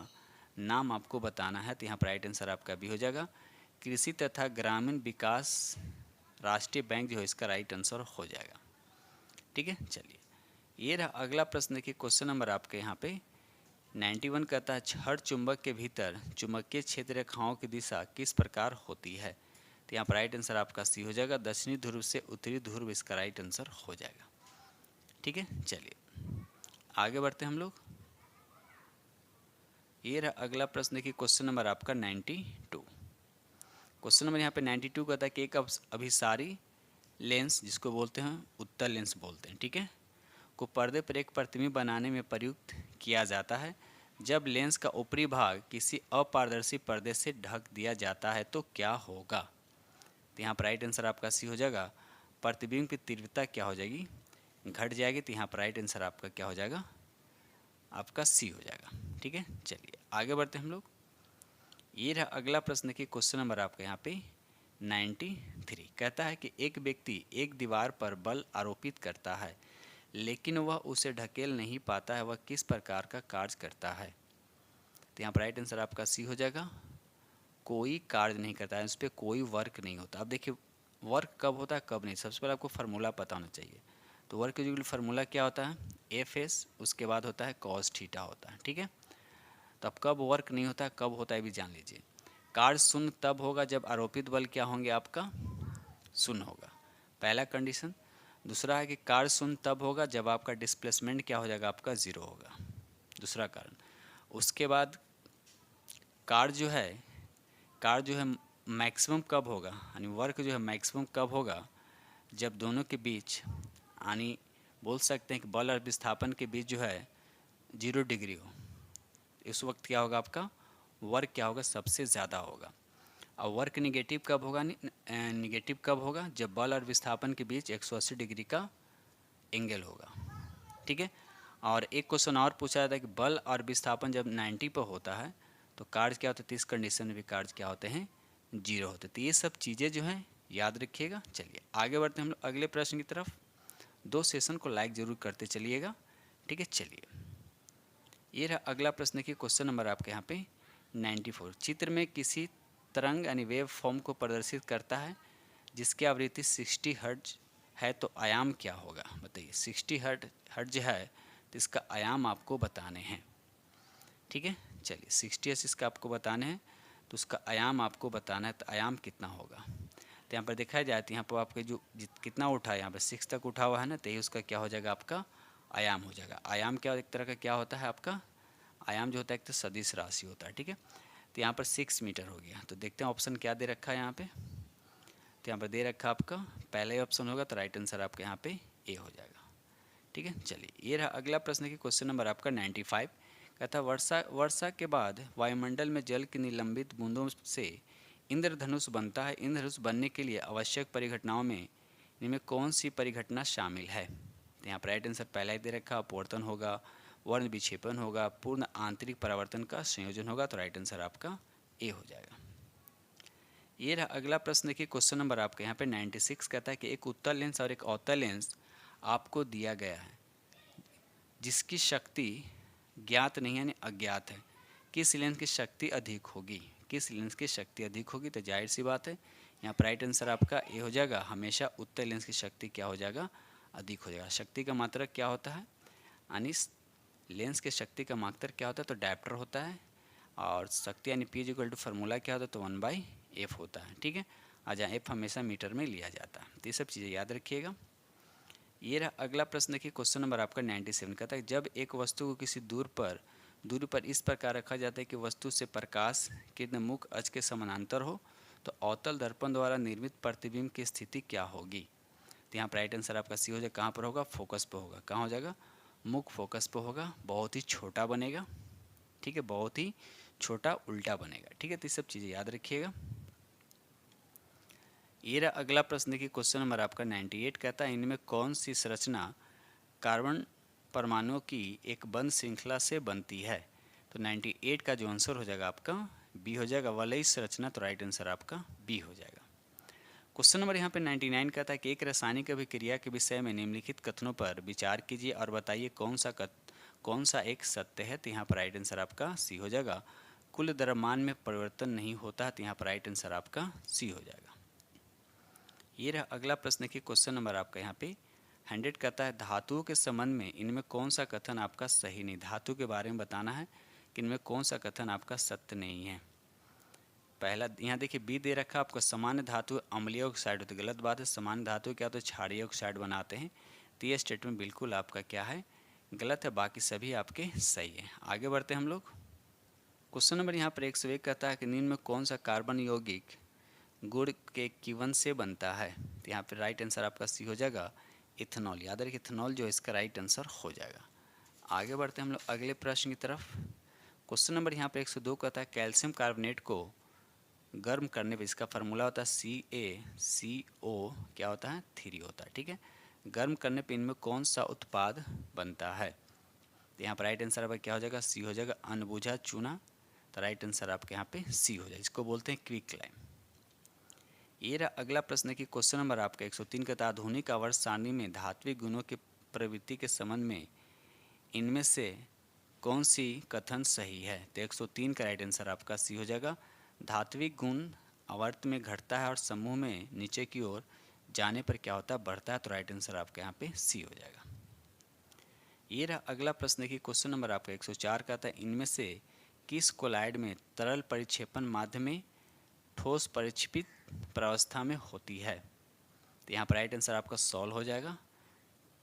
नाम आपको बताना है। तो यहाँ पर राइट आंसर आपका भी हो जाएगा कृषि तथा ग्रामीण विकास राष्ट्रीय बैंक जो है इसका राइट आंसर हो जाएगा। ठीक है, चलिए ये रहा अगला प्रश्न। देखिए क्वेश्चन नंबर आपके यहाँ पे 91 कहता है छड़ चुंबक के भीतर चुंबकीय क्षेत्र रेखाओं की दिशा किस प्रकार होती है। तो यहाँ पर राइट आंसर आपका सी हो जाएगा दक्षिणी ध्रुव से उत्तरी ध्रुव इसका राइट आंसर हो जाएगा। ठीक है, चलिए आगे बढ़ते हैं हम लोग। ये रहा अगला प्रश्न। देखिए क्वेश्चन नंबर आपका 92। क्वेश्चन नंबर यहाँ पे 92 कहता है कि एक अभिसारी लेंस जिसको बोलते हैं उत्तल लेंस बोलते हैं, ठीक है, को पर्दे पर एक प्रतिबिंब बनाने में प्रयुक्त किया जाता है। जब लेंस का ऊपरी भाग किसी अपारदर्शी पर्दे से ढक दिया जाता है तो क्या होगा। तो यहाँ पर राइट आंसर आपका सी हो जाएगा प्रतिबिंब की तीव्रता क्या हो जाएगी, घट जाएगी। तो यहाँ पर राइट आंसर आपका क्या हो जाएगा, आपका सी हो जाएगा। ठीक है, चलिए आगे बढ़ते हैं हम लोग। ये रहा अगला प्रश्न की क्वेश्चन नंबर आपका यहाँ पे 93 कहता है कि एक व्यक्ति एक दीवार पर बल आरोपित करता है लेकिन वह उसे ढकेल नहीं पाता है, वह किस प्रकार का कार्य करता है। तो यहाँ पर राइट आंसर आपका सी हो जाएगा कोई कार्य नहीं करता है, उस पर कोई वर्क नहीं होता। अब देखिए वर्क कब होता है कब नहीं, सबसे पहले आपको फार्मूला पता होना चाहिए। तो वर्क के जो फार्मूला क्या होता है एफ एस, उसके बाद होता है कॉस थीटा होता है। ठीक है, तो अब कब वर्क नहीं होता है कब होता है भी जान लीजिए। कार्य शून्य तब होगा जब आरोपित बल क्या होंगे आपका शून्य होगा, पहला कंडीशन। दूसरा है कि कार्य शून्य तब होगा जब आपका डिस्प्लेसमेंट क्या हो जाएगा आपका ज़ीरो होगा, दूसरा कारण। उसके बाद कार्य जो है मैक्सिमम कब होगा, यानी वर्क जो है मैक्सिमम कब होगा जब दोनों के बीच, यानी बोल सकते हैं कि बल और विस्थापन के बीच जो है 0 डिग्री हो, इस वक्त क्या होगा आपका वर्क क्या होगा सबसे ज़्यादा होगा। और वर्क निगेटिव कब होगा, निगेटिव कब होगा जब बल और विस्थापन के बीच 180 डिग्री का एंगल होगा। ठीक है, और एक क्वेश्चन और पूछा जाता है कि बल और विस्थापन जब 90 पर होता है तो कार्य क्या होता है, तो इस कंडीशन में भी कार्य क्या होते हैं 0 होते हैं। तो ये सब चीज़ें जो हैं याद रखिएगा। चलिए आगे बढ़ते हैं हम लोग अगले प्रश्न की तरफ। 2 सेशन को लाइक ज़रूर करते चलिएगा। ठीक है, चलिए ये रहा अगला प्रश्न की क्वेश्चन नंबर आपके यहाँ पे 94। चित्र में किसी तरंग यानी वेव फॉर्म को प्रदर्शित करता है जिसकी आवृत्ति 60 हर्ट्ज है, तो आयाम क्या होगा बताइए। 60 हर्ट्ज है तो इसका आयाम आपको बताने हैं। ठीक है, चलिए 60 हर्ट्ज इसका आपको बताने हैं तो उसका आयाम आपको बताना है, तो आयाम कितना होगा। तो यहाँ पर देखा जाए तो यहाँ पर आपके जो कितना उठा है यहाँ पर 6 तक उठा हुआ है ना, तो ये उसका क्या हो जाएगा आपका आयाम हो जाएगा। आयाम क्या एक तरह का क्या होता है आपका आयाम जो होता है एक तो सदिश राशि होता है। ठीक है, तो यहाँ पर 6 मीटर हो गया। तो देखते हैं ऑप्शन क्या दे रखा है यहाँ पे। तो यहाँ पर दे रखा आपका पहला ही ऑप्शन होगा, तो राइट आंसर आपका यहाँ पे ए हो जाएगा। ठीक है, चलिए ये रहा अगला प्रश्न की क्वेश्चन नंबर आपका 95। कहता वर्षा के बाद वायुमंडल में जल की निलंबित बूंदों से इंद्रधनुष बनता है। इंद्रधनुष बनने के लिए आवश्यक परिघटनाओं में इनमें कौन सी परिघटना शामिल है। तो यहाँ पर राइट आंसर पहला ही दे रखा अपवर्तन होगा, वर्ण विक्षेपण होगा, पूर्ण आंतरिक परावर्तन का संयोजन होगा। तो राइट आंसर आपका ए हो जाएगा। ये रहा अगला प्रश्न देखिए क्वेश्चन नंबर आपके यहाँ पे 96 कहता है कि एक उत्तल लेंस और एक अवतल लेंस आपको दिया गया है जिसकी शक्ति ज्ञात नहीं है यानी अज्ञात है। किस लेंस की शक्ति अधिक होगी, किस लेंस की शक्ति अधिक होगी। तो जाहिर सी बात है यहाँ पर राइट आंसर आपका ए हो जाएगा। हमेशा उत्तल लेंस की शक्ति क्या हो जाएगा अधिक हो जाएगा। शक्ति का मात्रक क्या होता है, यानी लेंस के शक्ति का मात्रक क्या होता है, तो डायप्टर होता है। और शक्ति यानी पी इक्वल टू फार्मूला क्या होता है, तो 1/f होता है। ठीक है, और जहाँ एफ हमेशा मीटर में लिया जाता है। तो ये सब चीज़ें याद रखिएगा। ये रहा अगला प्रश्न देखिए क्वेश्चन नंबर आपका 97 कहता है जब एक वस्तु को किसी दूरी पर इस प्रकार रखा जाता है कि वस्तु से प्रकाश किरण मुख अक्ष के समानांतर हो तो अवतल दर्पण द्वारा निर्मित प्रतिबिंब की स्थिति क्या होगी। तो यहाँ पर राइट आंसर आपका सी हो जाएगा। कहाँ पर होगा, फोकस पर होगा। कहाँ हो जाएगा, मुख फोकस पर होगा, बहुत ही छोटा बनेगा। ठीक है, बहुत ही छोटा उल्टा बनेगा। ठीक है, तो ये सब चीज़ें याद रखिएगा। ये रहा अगला प्रश्न देखिए क्वेश्चन नंबर आपका 98 कहता है इनमें कौन सी संरचना कार्बन परमाणुओं की एक बंद श्रृंखला से बनती है। तो 98 का जो आंसर हो जाएगा आपका बी हो जाएगा, वलयी संरचना। तो राइट आंसर आपका बी हो जाएगा। क्वेश्चन नंबर यहाँ पे 99 कहता है कि एक रासायनिक अभिक्रिया के विषय में निम्नलिखित कथनों पर विचार कीजिए और बताइए कौन सा एक सत्य है। तो यहाँ पर राइट आंसर आपका सी हो जाएगा। कुल द्रव्यमान में परिवर्तन नहीं होता है, तो यहाँ पर राइट आंसर आपका सी हो जाएगा। ये रहा अगला प्रश्न की क्वेश्चन नंबर आपका यहाँ पे 100 कहता है धातुओं के संबंध में इनमें कौन सा कथन आपका सही नहीं। धातु के बारे में बताना है कि इनमें कौन सा कथन आपका सत्य नहीं है। पहला यहाँ देखिए बी दे रखा आपको, सामान्य धातु अम्लीय ऑक्साइड होते, गलत बात है। सामान्य धातु क्या होता है, क्षारीय ऑक्साइड बनाते हैं। तो ये स्टेटमेंट बिल्कुल आपका क्या है, गलत है। बाकी सभी आपके सही है। आगे बढ़ते हैं हम लोग। क्वेश्चन नंबर यहाँ पर 101 कहता है कि निम्न में कौन सा कार्बन यौगिक गुड़ के कीवन से बनता है। तो यहाँ पर राइट आंसर आपका सी हो जाएगा, इथेनॉल। याद रखिए इथेनॉल जो है इसका राइट आंसर हो जाएगा। आगे बढ़ते हैं हम लोग अगले प्रश्न की तरफ। क्वेश्चन नंबर यहाँ पर 102 कहता है कैल्शियम कार्बोनेट को गर्म करने पर इसका फार्मूला होता है CaCO क्या होता है 3 होता है। ठीक है, गर्म करने पर इनमें कौन सा उत्पाद बनता है। तो यहाँ पर राइट आंसर आपका क्या हो जाएगा, सी हो जाएगा, अनबुझा चूना। तो राइट आंसर आपके यहाँ पे सी हो जाएगा। इसको बोलते हैं क्विक लाइम। ये रहा अगला प्रश्न की क्वेश्चन नंबर आपका 103 का आधुनिक आवर्त सारणी में धात्विक गुणों की प्रवृत्ति के संबंध में इनमें से कौन सी कथन सही है। तो 103 का राइट आंसर आपका सी हो जाएगा। धात्विक गुण आवर्त में घटता है और समूह में नीचे की ओर जाने पर क्या होता है, बढ़ता है। तो राइट आंसर आपके यहाँ पे सी हो जाएगा। ये रहा अगला प्रश्न की क्वेश्चन नंबर आपका 104 का था इनमें से किस कोलाइड में तरल परिक्षेपण माध्यम में ठोस परिक्षेपित प्रावस्था में होती है। तो यहाँ पर राइट आंसर आपका सॉल्व हो जाएगा।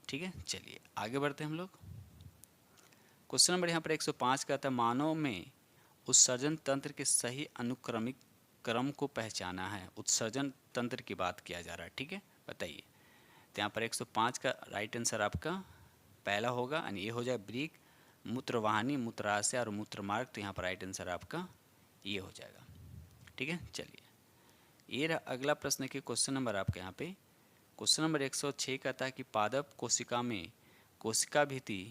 ठीक है, चलिए आगे बढ़ते हैं हम लोग। क्वेश्चन नंबर यहाँ पर 105 का था मानव में उत्सर्जन तंत्र के सही अनुक्रमिक क्रम को पहचाना है। उत्सर्जन तंत्र की बात किया जा रहा है। ठीक है, बताइए। तो यहाँ पर 105 का राइट आंसर आपका पहला होगा यानी ये हो जाए ब्रीक, मूत्रवाहिनी, मूत्राशय और मूत्रमार्ग। तो यहाँ पर राइट आंसर आपका ये हो जाएगा। ठीक है, चलिए ये रहा अगला प्रश्न के क्वेश्चन नंबर आपके यहाँ पे क्वेश्चन नंबर 106 कहता है कि पादप कोशिका में कोशिका भित्ति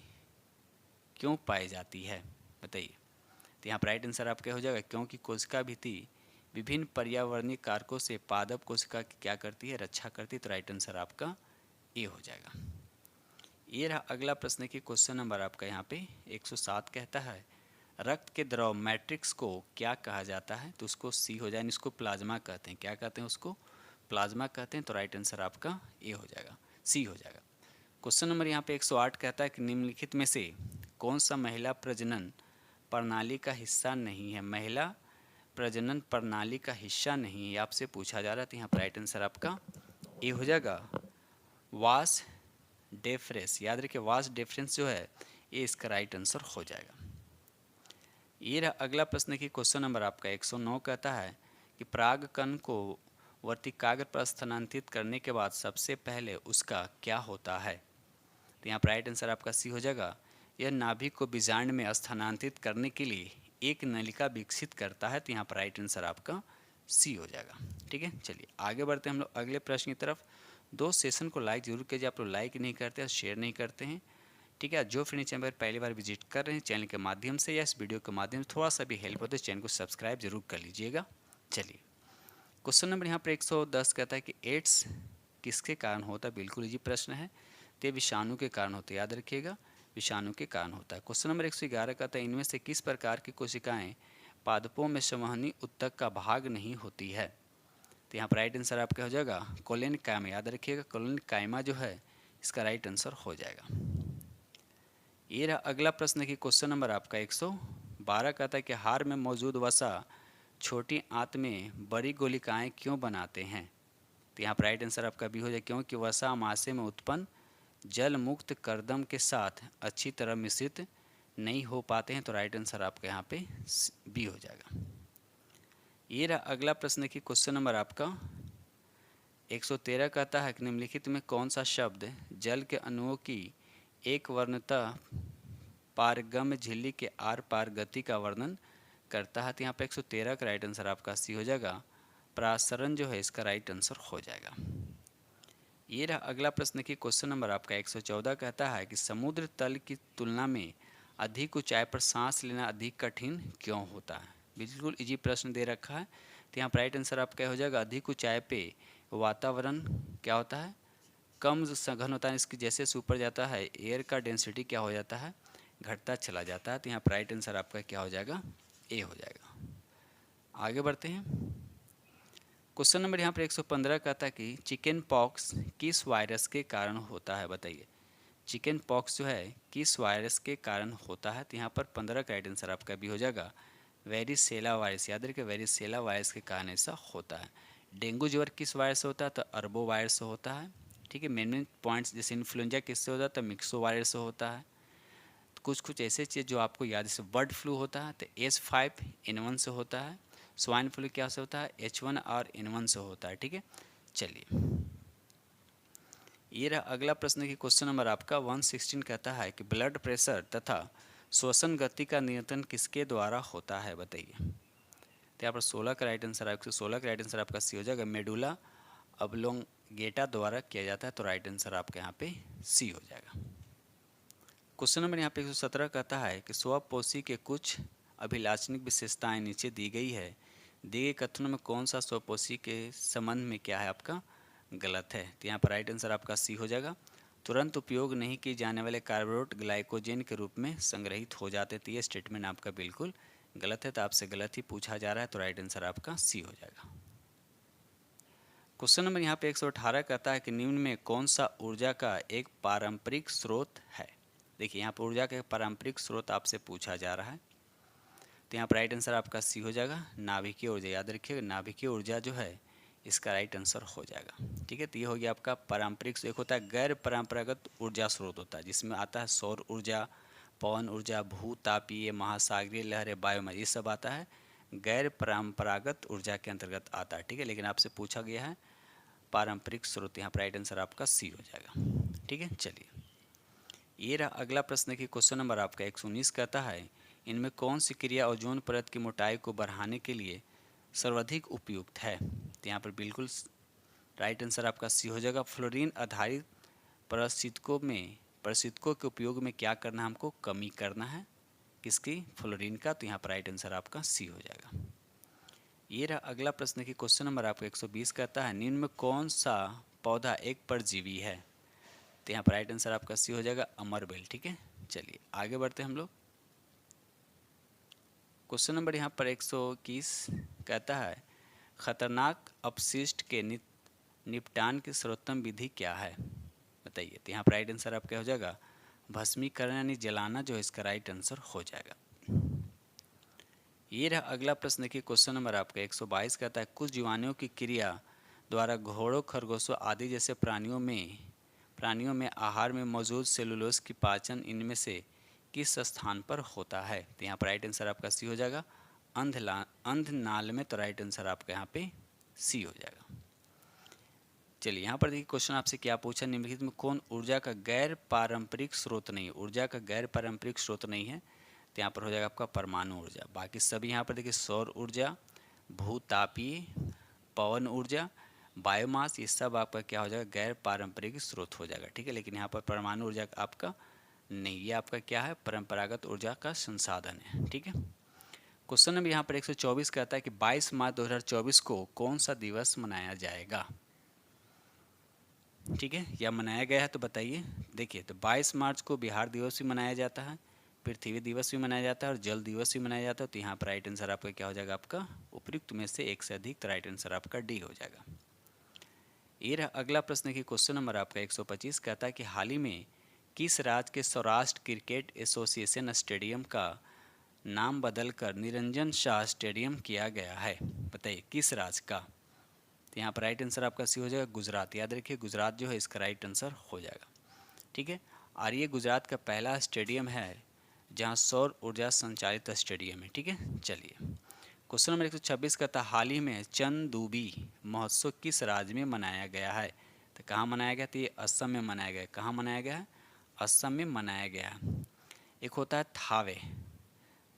क्यों पाई जाती है, बताइए। तो यहाँ पर राइट आंसर आपका हो जाएगा क्योंकि कोशिका भित्ति विभिन्न पर्यावरणीय कारकों से पादप कोशिका की क्या करती है, रक्षा करती है। तो राइट आंसर आपका ए हो जाएगा। ये रहा अगला प्रश्न की क्वेश्चन नंबर आपका यहाँ पे 107 कहता है रक्त के द्रव मैट्रिक्स को क्या कहा जाता है। तो उसको सी हो जाए, इसको प्लाज्मा कहते हैं। क्या कहते हैं उसको, प्लाज्मा कहते हैं। तो राइट आंसर आपका ए हो जाएगा, सी हो जाएगा। क्वेश्चन नंबर यहाँ पे 108 कहता है कि निम्नलिखित में से कौन सा महिला प्रजनन प्रणाली का हिस्सा नहीं है। महिला प्रजनन प्रणाली का हिस्सा नहीं है, आपसे पूछा जा रहा था। यहाँ पर राइट आंसर आपका ए हो जाएगा, वास डेफरेंस। याद रखिए वास डेफरेंस जो है ये इसका राइट आंसर हो जाएगा। ये रहा अगला प्रश्न की क्वेश्चन नंबर आपका 109 कहता है कि परागकण को वर्तिकाग्र पर स्थानांतरित करने के बाद सबसे पहले उसका क्या होता है। तो यहाँ पर राइट आंसर आपका सी हो जाएगा, यह नाभिक को बीजांड में स्थानांतरित करने के लिए एक नलिका विकसित करता है। तो यहाँ पर राइट आंसर आपका सी हो जाएगा। ठीक है, चलिए आगे बढ़ते हैं हम लोग अगले प्रश्न की तरफ। दो सेशन को लाइक जरूर कीजिए, आप लोग लाइक नहीं करते और शेयर नहीं करते हैं। ठीक है, जो फ्री चैनल पर पहली बार विजिट कर रहे हैं चैनल के माध्यम से या इस वीडियो के माध्यम से थोड़ा सा भी हेल्प होता है चैनल को सब्सक्राइब जरूर कर लीजिएगा। चलिए क्वेश्चन नंबर यहाँ पर 110 कहता है कि एड्स किसके कारण होता है। बिल्कुल इजी प्रश्न है, तो विषाणु के कारण होता है। याद रखिएगा विषाणु के कारण होता है। क्वेश्चन नंबर 111 कहता है इनमें से किस प्रकार की कोशिकाएं पादपों में संवहनी ऊतक का भाग नहीं होती है। तो यहाँ पर राइट आंसर आपका हो जाएगा कोलेन कायमा। याद रखिएगा कोलेन कायमा जो है इसका राइट आंसर हो जाएगा। ये रहा अगला प्रश्न की क्वेश्चन नंबर आपका 112 कहता है कि हार में मौजूद वसा छोटी आंत में बड़ी गोलिकाएं क्यों बनाते हैं। तो यहाँ पर राइट आंसर आपका भी हो जाए क्योंकि वसा अमाशय में उत्पन्न जल मुक्त कर्दम के साथ अच्छी तरह मिश्रित नहीं हो पाते हैं। तो राइट आंसर आपका यहाँ पे बी हो जाएगा। ये रहा अगला प्रश्न की क्वेश्चन नंबर आपका 113 कहता है कि निम्नलिखित में कौन सा शब्द जल के अणुओं की एक वर्णतः पारगम्य झिल्ली के आर पार गति का वर्णन करता है। तो यहाँ पे 113 का राइट आंसर आपका सी हो जाएगा, प्रासरण जो है इसका राइट आंसर हो जाएगा। ये रहा अगला प्रश्न की क्वेश्चन नंबर आपका 114 कहता है कि समुद्र तल की तुलना में अधिक ऊंचाई पर सांस लेना अधिक कठिन क्यों होता है। बिल्कुल इजी प्रश्न दे रखा है। तो यहाँ पर राइट आंसर आपका हो जाएगा अधिक ऊंचाई पे वातावरण क्या होता है, कम सघन होता है, इसकी जैसे से ऊपर जाता है एयर का डेंसिटी क्या हो जाता है, घटता चला जाता है। तो यहाँ पर राइट आंसर आपका क्या हो जाएगा, ए हो जाएगा। आगे बढ़ते हैं। क्वेश्चन नंबर यहाँ पर 115 कहता है कि चिकन पॉक्स किस वायरस के कारण होता है, बताइए। चिकन पॉक्स जो है किस वायरस के कारण होता है, तो यहाँ पर 15 का राइट आंसर आपका भी हो जाएगा वेरिसेला वायरस। याद रखिए वेरिसेला वायरस के कारण ऐसा होता है। डेंगू ज्वर किस वायरस से होता है, तो अरबो वायरस से होता है। ठीक है, मेन मेन पॉइंट्स जैसे इन्फ्लुएंजा किससे होता है, तो मिक्सो वायरस से होता है। तो कुछ कुछ ऐसे चीज़ जो आपको याद, जैसे बर्ड फ्लू होता है तो H5N1 से होता है। स्वाइन फ्लू क्या से होता है, H1 और N1 से होता है। ठीक है, चलिए ये रहा अगला प्रश्न की क्वेश्चन नंबर आपका 116 कहता है कि ब्लड प्रेशर तथा श्वसन गति का नियंत्रण किसके द्वारा होता है, बताइए। तो यहाँ पर 16 का राइट आंसर आपका 16 का राइट आंसर आपका सी हो जाएगा, मेडुला ऑब्लोंगेटा द्वारा किया जाता है। तो राइट आंसर आपका यहाँ पे सी हो जाएगा। क्वेश्चन नंबर यहाँ पे 117 कहता है कि स्वपोषी के कुछ अभिलाषणिक विशेषताएं नीचे दी गई है, दिए गए कथनों में कौन सा स्वपोषी के संबंध में क्या है आपका गलत है। तो यहाँ पर राइट आंसर आपका सी हो जाएगा। तुरंत उपयोग नहीं किए जाने वाले कार्बोहाइड्रेट ग्लाइकोजन के रूप में संग्रहित हो जाते, तो ये स्टेटमेंट आपका बिल्कुल गलत है। तो आपसे गलत ही पूछा जा रहा है, तो राइट आंसर आपका सी हो जाएगा। क्वेश्चन नंबर यहाँ पे 118 कहता है कि निम्न में कौन सा ऊर्जा का एक पारंपरिक स्रोत है। देखिए यहाँ पर ऊर्जा का पारंपरिक स्रोत आपसे पूछा जा रहा है, तो यहाँ पर राइट आंसर आपका सी हो जाएगा, नाभिकीय ऊर्जा। याद रखिएगा नाभिकीय ऊर्जा जो है इसका राइट आंसर हो जाएगा। ठीक है, तो ये हो गया आपका पारंपरिक। एक होता है गैर परंपरागत ऊर्जा स्रोत होता है, जिसमें आता है सौर ऊर्जा, पवन ऊर्जा, भूतापीय, महासागरीय लहरें, बायोमास, ये सब आता है गैर परंपरागत ऊर्जा के अंतर्गत आता है। ठीक है, लेकिन आपसे पूछा गया है पारंपरिक स्रोत, यहाँ पर राइट आंसर आपका सी हो जाएगा। ठीक है, चलिए ये रहा अगला प्रश्न की क्वेश्चन नंबर आपका 119 कहता है इनमें कौन सी क्रिया ओजोन परत की मोटाई को बढ़ाने के लिए सर्वाधिक उपयुक्त है। तो यहाँ पर बिल्कुल राइट आंसर आपका सी हो जाएगा, फ्लोरीन आधारित परिस्थितिकों के उपयोग में क्या करना है, हमको कमी करना है किसकी, फ्लोरीन का। तो यहाँ पर राइट आंसर आपका सी हो जाएगा। ये रहा अगला प्रश्न की क्वेश्चन नंबर आपका 120 कहता है निम्न में कौन सा पौधा एक परजीवी है। तो यहाँ पर राइट आंसर आपका सी हो जाएगा, अमरबेल। ठीक है, चलिए आगे बढ़ते हैं हम लोग। क्वेश्चन नंबर यहाँ पर 121 कहता है खतरनाक अपशिष्ट के निपटान की सर्वोत्तम विधि क्या है, बताइए। तो यहाँ पर राइट आंसर आपका हो जाएगा भस्मीकरण यानी जलाना, जो इसका राइट आंसर हो जाएगा। ये रहा अगला प्रश्न की क्वेश्चन नंबर आपका 122 कहता है कुछ जीवाणुओं की क्रिया द्वारा घोड़ों, खरगोशों आदि जैसे प्राणियों में आहार में मौजूद सेलुलोज की पाचन इनमें से किस स्थान पर होता है। तो यहाँ पर राइट आंसर आपका सी हो जाएगा, अंधनाल में। तो राइट आंसर आपका यहाँ पे सी हो जाएगा। चलिए यहाँ पर देखिए क्वेश्चन आपसे क्या पूछा, निम्नलिखित में कौन ऊर्जा का गैर पारंपरिक स्रोत नहीं है। ऊर्जा का गैर पारंपरिक स्रोत नहीं है, तो यहाँ पर हो जाएगा आपका परमाणु ऊर्जा। बाकी सभी यहाँ पर देखिए सौर ऊर्जा, भूतापीय, पवन ऊर्जा, बायोमास, ये सब आपका क्या हो जाएगा गैर पारंपरिक स्रोत हो जाएगा। ठीक है, लेकिन यहाँ पर परमाणु ऊर्जा आपका नहीं, ये आपका क्या है परंपरागत ऊर्जा का संसाधन है। ठीक है, क्वेश्चन नंबर यहाँ पर 124 कहता है कि 22 मार्च 2024 को कौन सा दिवस मनाया जाएगा। ठीक है, या मनाया गया है तो बताइए। देखिए तो 22 मार्च को बिहार दिवस भी मनाया जाता है, पृथ्वी दिवस भी मनाया जाता है और जल दिवस भी मनाया जाता है। तो यहाँ पर राइट आंसर आपका क्या हो जाएगा, आपका उपयुक्त में से एक से अधिक, तो राइट आंसर आपका डी हो जाएगा। ये रहा अगला प्रश्न की क्वेश्चन नंबर आपका 125 कहता है कि हाल ही में किस राज्य के सौराष्ट्र क्रिकेट एसोसिएशन स्टेडियम का नाम बदलकर निरंजन शाह स्टेडियम किया गया है, बताइए किस राज्य का। तो यहाँ पर राइट आंसर आपका सी हो जाएगा गुजरात। याद रखिए गुजरात जो है इसका राइट आंसर हो जाएगा। ठीक है, और ये गुजरात का पहला स्टेडियम है जहाँ सौर ऊर्जा संचालित स्टेडियम है। ठीक है, चलिए क्वेश्चन नंबर 126 का था हाल ही में चंदूबी महोत्सव किस राज्य में मनाया गया है। तो कहाँ मनाया गया, तो ये असम में मनाया गया। कहाँ मनाया गया है, असम में मनाया गया। एक होता है थावे,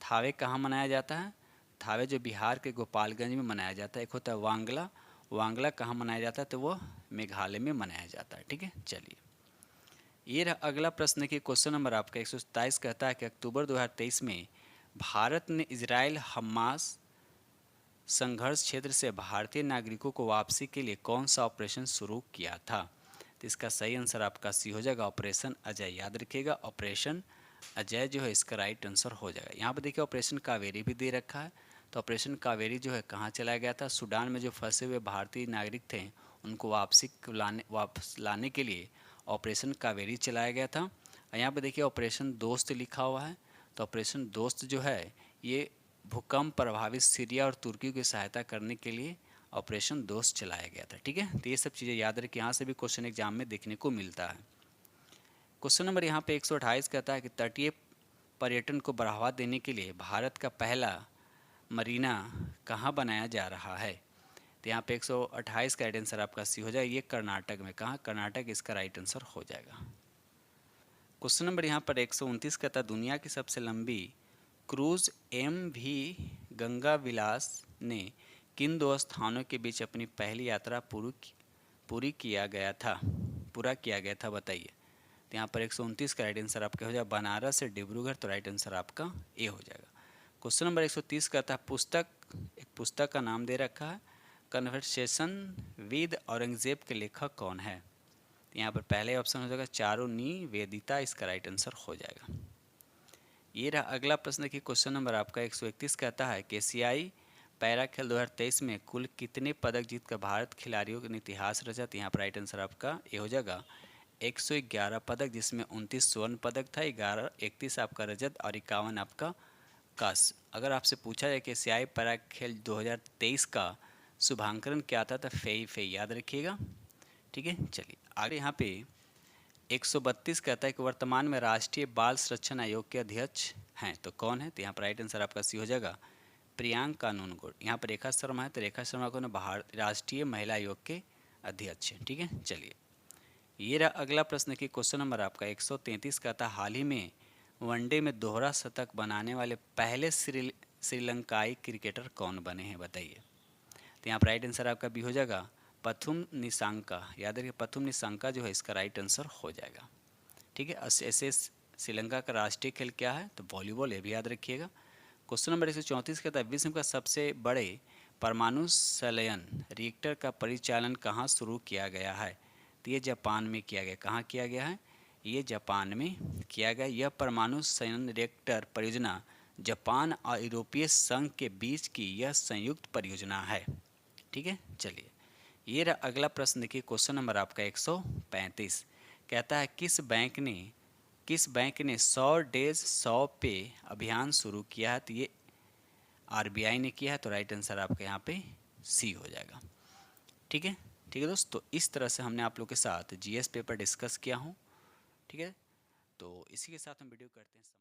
थावे कहाँ मनाया जाता है, थावे जो बिहार के गोपालगंज में मनाया जाता है। एक होता है वांगला, वांगला कहाँ मनाया जाता है, तो वो मेघालय में मनाया जाता है। ठीक है, चलिए ये रहा अगला प्रश्न की क्वेश्चन नंबर आपका 127 कहता है कि अक्टूबर 2023 में भारत ने इजराइल हमास संघर्ष क्षेत्र से भारतीय नागरिकों को वापसी के लिए कौन सा ऑपरेशन शुरू किया था? तो इसका सही आंसर आपका सी हो जाएगा, ऑपरेशन अजय। याद रखिएगा, ऑपरेशन अजय जो है इसका राइट आंसर हो जाएगा। यहाँ पर देखिए ऑपरेशन कावेरी भी दे रखा है, तो ऑपरेशन कावेरी जो है कहाँ चलाया गया था? सूडान में जो फंसे हुए भारतीय नागरिक थे उनको वापस लाने के लिए ऑपरेशन कावेरी चलाया गया था। यहाँ पर देखिए ऑपरेशन दोस्त लिखा हुआ है, तो ऑपरेशन दोस्त जो है ये भूकंप प्रभावित सीरिया और तुर्की की सहायता करने के लिए ऑपरेशन दोस्त चलाया गया था। ठीक है, तो ये सब चीज़ें याद रखिए, यहाँ से भी क्वेश्चन एग्जाम में देखने को मिलता है। क्वेश्चन नंबर यहाँ पे 128 कहता है कि तटीय पर्यटन को बढ़ावा देने के लिए भारत का पहला मरीना कहाँ बनाया जा रहा है? तो यहाँ पे 128 का राइट आंसर आपका सी हो जाएगा, ये कर्नाटक में। कहाँ? कर्नाटक इसका राइट आंसर हो जाएगा। क्वेश्चन नंबर यहाँ पर 129 कहता है दुनिया की सबसे लंबी क्रूज MV गंगा विलास ने किन दो स्थानों के बीच अपनी पहली यात्रा पूरा किया गया था बताइए। तो यहाँ पर 129 का राइट आंसर आपका हो जाएगा बनारस से डिब्रूगढ़, तो राइट आंसर आपका ए हो जाएगा। क्वेश्चन नंबर 130 कहता है एक पुस्तक का नाम दे रखा है, कन्वर्सेशन विद औरंगजेब के लेखक कौन है? तो यहाँ पर पहले ऑप्शन हो जाएगा चारुनी वेदिता, इसका राइट आंसर हो जाएगा। ये रहा अगला प्रश्न की क्वेश्चन नंबर आपका 131 कहता है कि एशियाई पैरा खेल 2023 में कुल कितने पदक जीतकर भारत खिलाड़ियों ने इतिहास रचा? तो यहाँ पर राइट आंसर आपका ये हो जाएगा 111 पदक, जिसमें 29 स्वर्ण पदक था, 31 आपका रजत और 51 आपका कांस्य। अगर आपसे पूछा जाए कि एशियाई पैरा खेल 2023 का शुभांकन क्या था, तो फेई याद रखिएगा। ठीक है, चलिए आगे यहाँ पे 132 कहता है कि वर्तमान में राष्ट्रीय बाल संरक्षण आयोग के अध्यक्ष हैं, तो कौन है? तो यहाँ पर राइट आंसर आपका सी हो जाएगा प्रियंका कानूनगो। यहाँ पर रेखा शर्मा है, तो रेखा शर्मा को ना राष्ट्रीय महिला आयोग के अध्यक्ष हैं। ठीक है, चलिए ये रहा अगला प्रश्न की क्वेश्चन नंबर आपका 133 कहता है हाल ही में वनडे में दोहरा शतक बनाने वाले पहले श्रीलंकाई क्रिकेटर कौन बने हैं बताइए। तो यहाँ पर राइट आंसर आपका भी हो जाएगा पथुम निसांका। याद रखिए पथुम निसांका जो है इसका राइट आंसर हो जाएगा। ठीक है, ऐसे श्रीलंका का राष्ट्रीय खेल क्या है? तो वॉलीबॉल, ये भी याद रखिएगा। क्वेश्चन नंबर 134 कहता है विश्व का सबसे बड़े परमाणु संलयन रिएक्टर का परिचालन कहाँ शुरू किया गया है? तो ये जापान में किया गया। कहाँ किया गया है? ये जापान में किया गया। यह परमाणु संलयन रिएक्टर परियोजना जापान और यूरोपीय संघ के बीच की यह संयुक्त परियोजना है। ठीक है, चलिए ये रहा अगला प्रश्न देखिए क्वेश्चन नंबर आपका 135 कहता है किस बैंक ने 100 डेज 100 पे अभियान शुरू किया है? तो ये RBI ने किया है, तो राइट आंसर आपका यहाँ पे सी हो जाएगा। ठीक है दोस्तों, तो इस तरह से हमने आप लोग के साथ GS पेपर डिस्कस किया हूँ। ठीक है, तो इसी के साथ हम वीडियो करते हैं।